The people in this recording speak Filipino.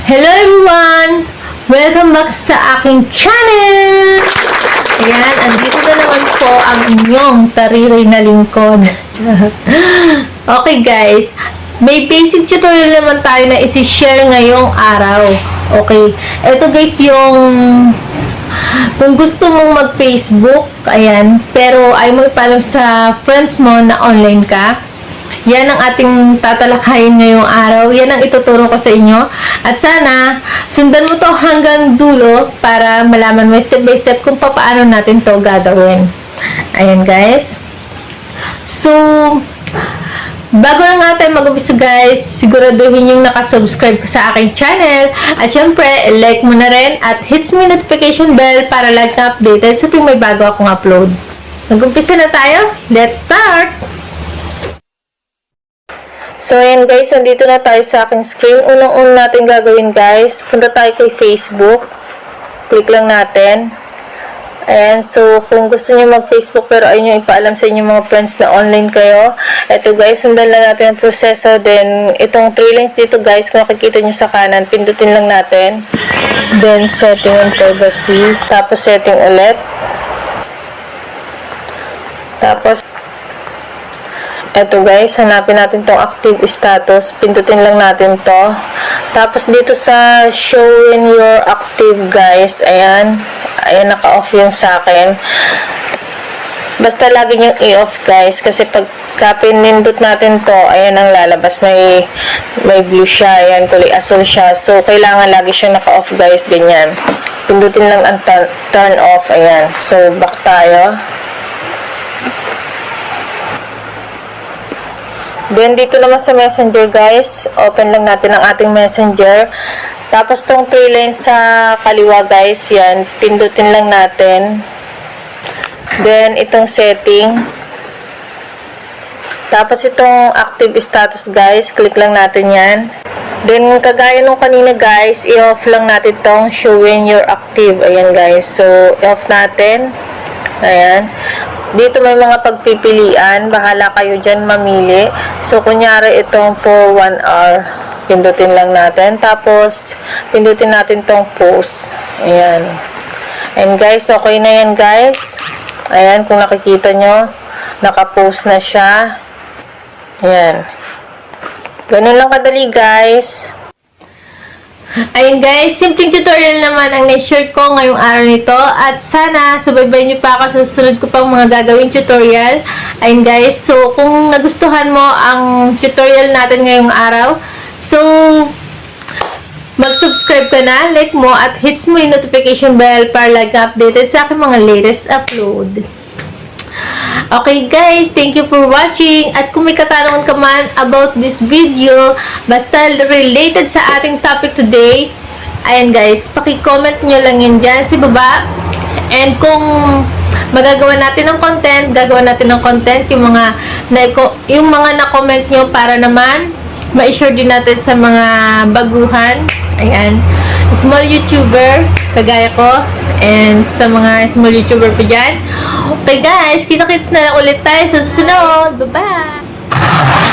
Hello everyone! Welcome back sa aking channel! Ayan, andito na naman po ang inyong tariray na lingkod. Okay guys, may basic tutorial naman tayo na isi-share ngayong araw. Okay, ito guys yung kung gusto mong mag-Facebook, ayan, pero ay mo ipaalam sa friends mo na online ka. Yan ang ating tatalakayin ngayong araw. Yan ang ituturo ko sa inyo. At sana, sundan mo to hanggang dulo para malaman mo step by step kung paano natin to gagawin. Ayan guys. So, bago na nga tayo mag-umpisa guys, siguraduhin yung nakasubscribe sa aking channel. At syempre, like mo na rin at hits mo yung notification bell para lagi ka updated sa tuwing may bago akong upload. Mag-umpisa na tayo. Let's start! So, ayan guys, nandito na tayo sa aking screen. Unang-una natin gagawin guys, punta tayo kay Facebook. Click lang natin. Ayan, so, kung gusto niyo mag-Facebook pero ayun yung ipaalam sa inyo mga friends na online kayo. Ito guys, sundan lang natin ang proseso. Then, itong 3 lines dito guys, kung nakikita nyo sa kanan, pindutin lang natin. Then, setting and privacy. Tapos, setting ulit. Tapos, eto guys, hanapin natin tong active status. Pindutin lang natin to. Tapos dito sa show when you're active guys, ayan. Ayan, naka-off yun sa akin. Basta lagi yung i-off guys. Kasi pagka pinindot natin to, ayan ang lalabas. May blue siya. Ayan, kulay asul siya. So, kailangan lagi siyang naka-off guys. Ganyan. Pindutin lang ang turn off. Ayan. So, back tayo. Then, dito naman sa messenger guys, open lang natin ang ating messenger. Tapos, tong 3 lines sa kaliwa guys, yan, pindutin lang natin. Then, itong setting. Tapos, itong active status guys, click lang natin yan. Then, kagaya nung kanina guys, i-off lang natin tong show when you're active. Ayan guys, so, i-off natin. Ayan. Dito may mga pagpipilian. Bahala kayo dyan mamili. So, kunyari itong for 1 hour. Pindutin lang natin. Tapos, pindutin natin tong post. Ayan. And guys, okay na yan guys. Ayan, kung nakikita nyo, naka-post na siya. Ayan. Ganun lang kadali guys. Ayun guys, simpleng tutorial naman ang na-share ko ngayong araw nito at sana subaybayan niyo pa ako sa susunod ko pang mga gagawing tutorial. Ayun guys, so kung nagustuhan mo ang tutorial natin ngayong araw, so mag-subscribe ka na, like mo at hits mo yung notification bell para lagi updated sa aking mga latest upload. Okay guys, thank you for watching at kung may katanungan ka man about this video, basta related sa ating topic today, ayan guys, paki-comment nyo lang yun dyan sa baba. And kung magagawa natin ng content, gagawa natin ng content yung mga na-comment nyo para naman ma-share din natin sa mga baguhan. Ayan, small YouTuber kagaya ko and sa mga small YouTuber pa dyan. Okay guys, kita-kits na lang ulit tayo sa susunod. Bye-bye!